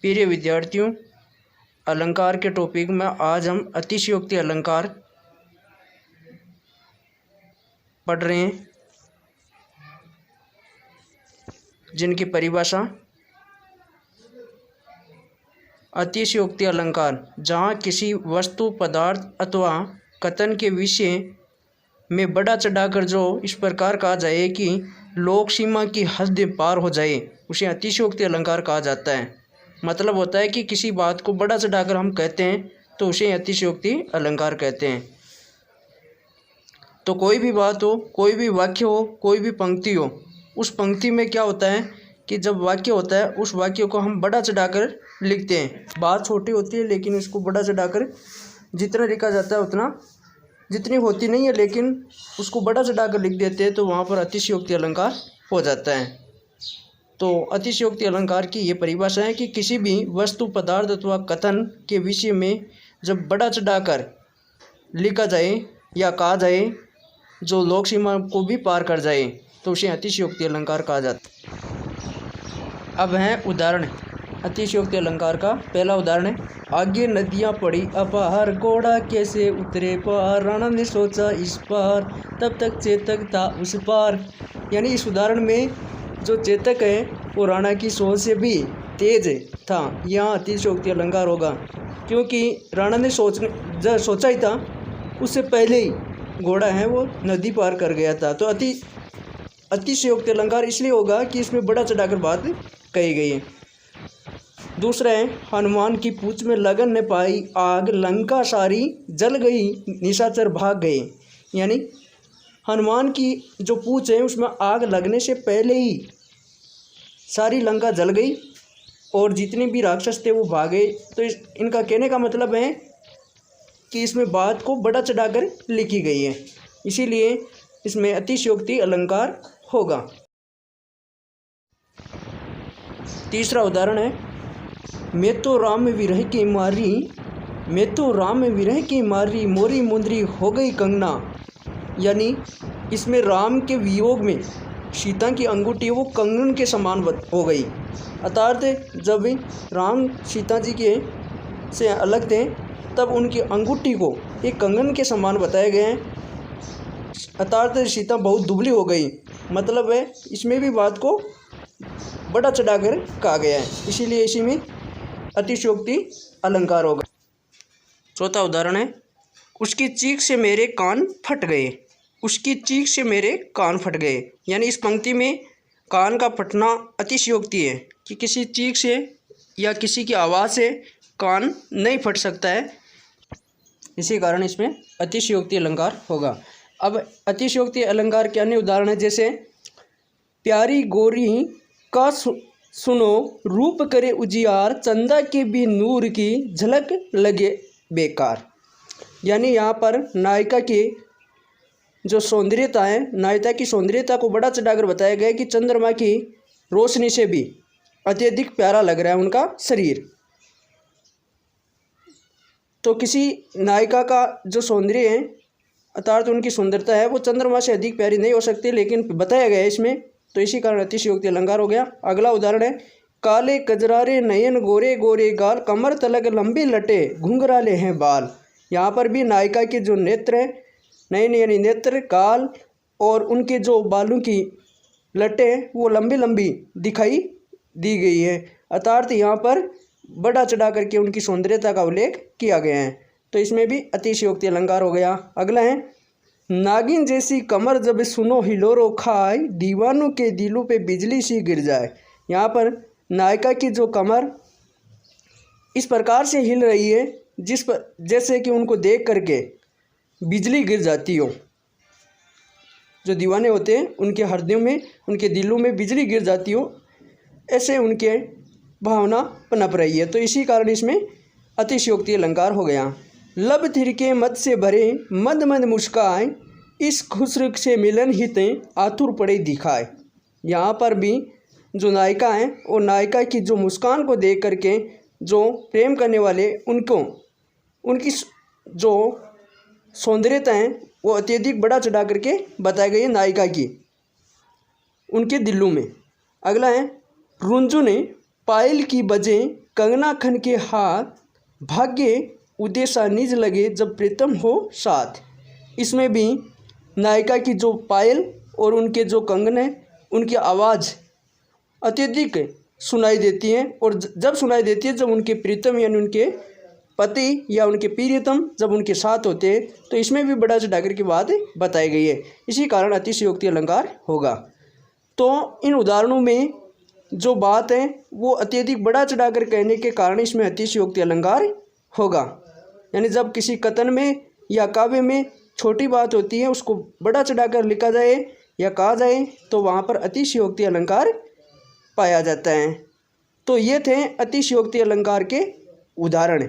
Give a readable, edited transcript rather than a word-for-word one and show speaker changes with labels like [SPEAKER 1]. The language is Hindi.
[SPEAKER 1] प्रिय विद्यार्थियों, अलंकार के टॉपिक में आज हम अतिशयोक्ति अलंकार पढ़ रहे हैं, जिनकी परिभाषा अतिशयोक्ति अलंकार जहाँ किसी वस्तु, पदार्थ अथवा कथन के विषय में बढ़ा चढ़ाकर जो इस प्रकार कहा जाए कि लोक सीमा की हद पार हो जाए, उसे अतिशयोक्ति अलंकार कहा जाता है। मतलब होता है कि किसी बात को बढ़ा चढ़ाकर हम कहते हैं तो उसे अतिशयोक्ति अलंकार कहते हैं। तो कोई भी बात हो, कोई भी वाक्य हो, कोई भी पंक्ति हो, उस पंक्ति में क्या होता है कि जब वाक्य होता है उस वाक्य को हम बढ़ा चढ़ाकर लिखते हैं। बात छोटी होती है लेकिन इसको बढ़ा चढ़ाकर जितना लिखा जाता है उतना जितनी होती नहीं है, लेकिन उसको बढ़ा चढ़ाकर लिख देते हैं तो वहाँ पर अतिशयोक्ति अलंकार हो जाता है। तो अतिशयोक्ति अलंकार की ये परिभाषा है कि किसी भी वस्तु, पदार्थ अथवा कथन के विषय में जब बढ़ा चढ़ाकर लिखा जाए या कहा जाए जो लोक सीमा को भी पार कर जाए तो उसे अतिशयोक्ति अलंकार कहा जाता है। अब है उदाहरण अतिशयोक्ति अलंकार का। पहला उदाहरण है, आगे नदियाँ पड़ी अपार, घोड़ा कैसे उतरे पार, राणा ने सोचा इस पार, तब तक चेतक था उस पार। यानी इस उदाहरण में जो चेतक है वो राणा की सोच से भी तेज था। यहाँ अतिशयोक्ति अलंकार होगा क्योंकि राणा ने सोचा ही था, उससे पहले ही घोड़ा है वो नदी पार कर गया था। तो अतिशयोक्ति अलंकार इसलिए होगा कि इसमें बड़ा चढ़ाकर बात कही गई है। दूसरा है, हनुमान की पूंछ में लगन न पाई आग, लंका सारी जल गई, निशाचर भाग गए। यानी हनुमान की जो पूंछ है उसमें आग लगने से पहले ही सारी लंका जल गई और जितने भी राक्षस थे वो भागे। तो इनका कहने का मतलब है कि इसमें बात को बढ़ा चढ़ाकर लिखी गई है, इसीलिए इसमें अतिशयोक्ति अलंकार होगा। तीसरा उदाहरण है, मैं तो राम विरह की मारी, मैं तो राम विरह की मारी, मोरी मुंदरी हो गई कंगना। यानी इसमें राम के वियोग में सीता की अंगूठी वो कंगन के समान हो गई। अर्थात जब राम सीता जी के से अलग थे तब उनकी अंगूठी को एक कंगन के समान बताए गए हैं। अर्थात सीता बहुत दुबली हो गई। मतलब है इसमें भी बात को बढ़ा चढ़ाकर कहा गया है, इसीलिए इसी में अतिशयोक्ति अलंकार होगा। चौथा उदाहरण है, उसकी चीख से मेरे कान फट गए, उसकी चीख से मेरे कान फट गए। यानी इस पंक्ति में कान का फटना अतिशयोक्ति है कि किसी चीख से या किसी की आवाज़ से कान नहीं फट सकता है, इसी कारण इसमें अतिशयोक्ति अलंकार होगा। अब अतिशयोक्ति अलंकार के अन्य उदाहरण है, जैसे प्यारी गोरी का सुनो रूप करे उजियार, चंदा के भी नूर की झलक लगे बेकार। यानी यहाँ पर नायिका की जो सौंदर्यता है, नायिका की सौंदर्यता को बढ़ा चढ़ाकर बताया गया कि चंद्रमा की रोशनी से भी अत्यधिक प्यारा लग रहा है उनका शरीर। तो किसी नायिका का जो सौंदर्य है अर्थात उनकी सुंदरता है वो चंद्रमा से अधिक प्यारी नहीं हो सकती, लेकिन बताया गया है इसमें, तो इसी कारण अतिशयोक्ति अलंकार हो गया। अगला उदाहरण है, काले कजरारे नयन गोरे गोरे गाल, कमर तलक लंबी लटे घुंघराले हैं बाल। यहाँ पर भी नायिका के जो नेत्र हैं, नयन यानी नेत्र, काल और उनके जो बालों की लटे वो लंबी लंबी दिखाई दी गई है। अर्थात यहाँ पर बढ़ा चढ़ा करके उनकी सौंदर्यता का उल्लेख किया गया है, तो इसमें भी अतिशयोक्ति अलंकार हो गया। अगला है, नागिन जैसी कमर जब सुनो हिलोरो खाए, दीवानों के दिलों पे बिजली सी गिर जाए। यहाँ पर नायिका की जो कमर इस प्रकार से हिल रही है जिस पर जैसे कि उनको देख करके बिजली गिर जाती हो। जो दीवाने होते हैं उनके हृदयों में, उनके दिलों में बिजली गिर जाती हो, ऐसे उनके भावना पनप रही है, तो इसी कारण इसमें अतिशयोक्ति अलंकार हो गया। लब थिरके मद से भरे मद मद मुस्काए, इस खुसर से मिलन हिते आतुर पड़े दिखाए। यहाँ पर भी जो नायिका है और नायिका की जो मुस्कान को देख करके जो प्रेम करने वाले उनको उनकी जो सौंदर्यता है वो अत्यधिक बढ़ा चढ़ा करके बताई गई है नायिका की उनके दिलों में। अगला है, रुंझुने पायल की बजें कंगना खन के हाथ, भाग्य उदेशा निज लगे जब प्रीतम हो साथ। इसमें भी नायिका की जो पायल और उनके जो कंगने, उनकी आवाज़ अत्यधिक सुनाई देती है, और जब सुनाई देती है जब उनके प्रीतम यानी उनके पति या उनके प्रियतम जब उनके साथ होते हैं, तो इसमें भी बढ़ा चढ़ाकर की बात बताई गई है। इसी कारण अतिशयोक्ति अलंकार होगा। तो इन उदाहरणों में जो बात है वो अत्यधिक बढ़ा चढ़ाकर कहने के कारण इसमें अतिशयोक्ति अलंकार होगा। यानी जब किसी कथन में या काव्य में छोटी बात होती है उसको बढ़ा चढ़ाकर लिखा जाए या कहा जाए तो वहाँ पर अतिशयोक्ति अलंकार पाया जाता है। तो ये थे अतिशयोक्ति अलंकार के उदाहरण।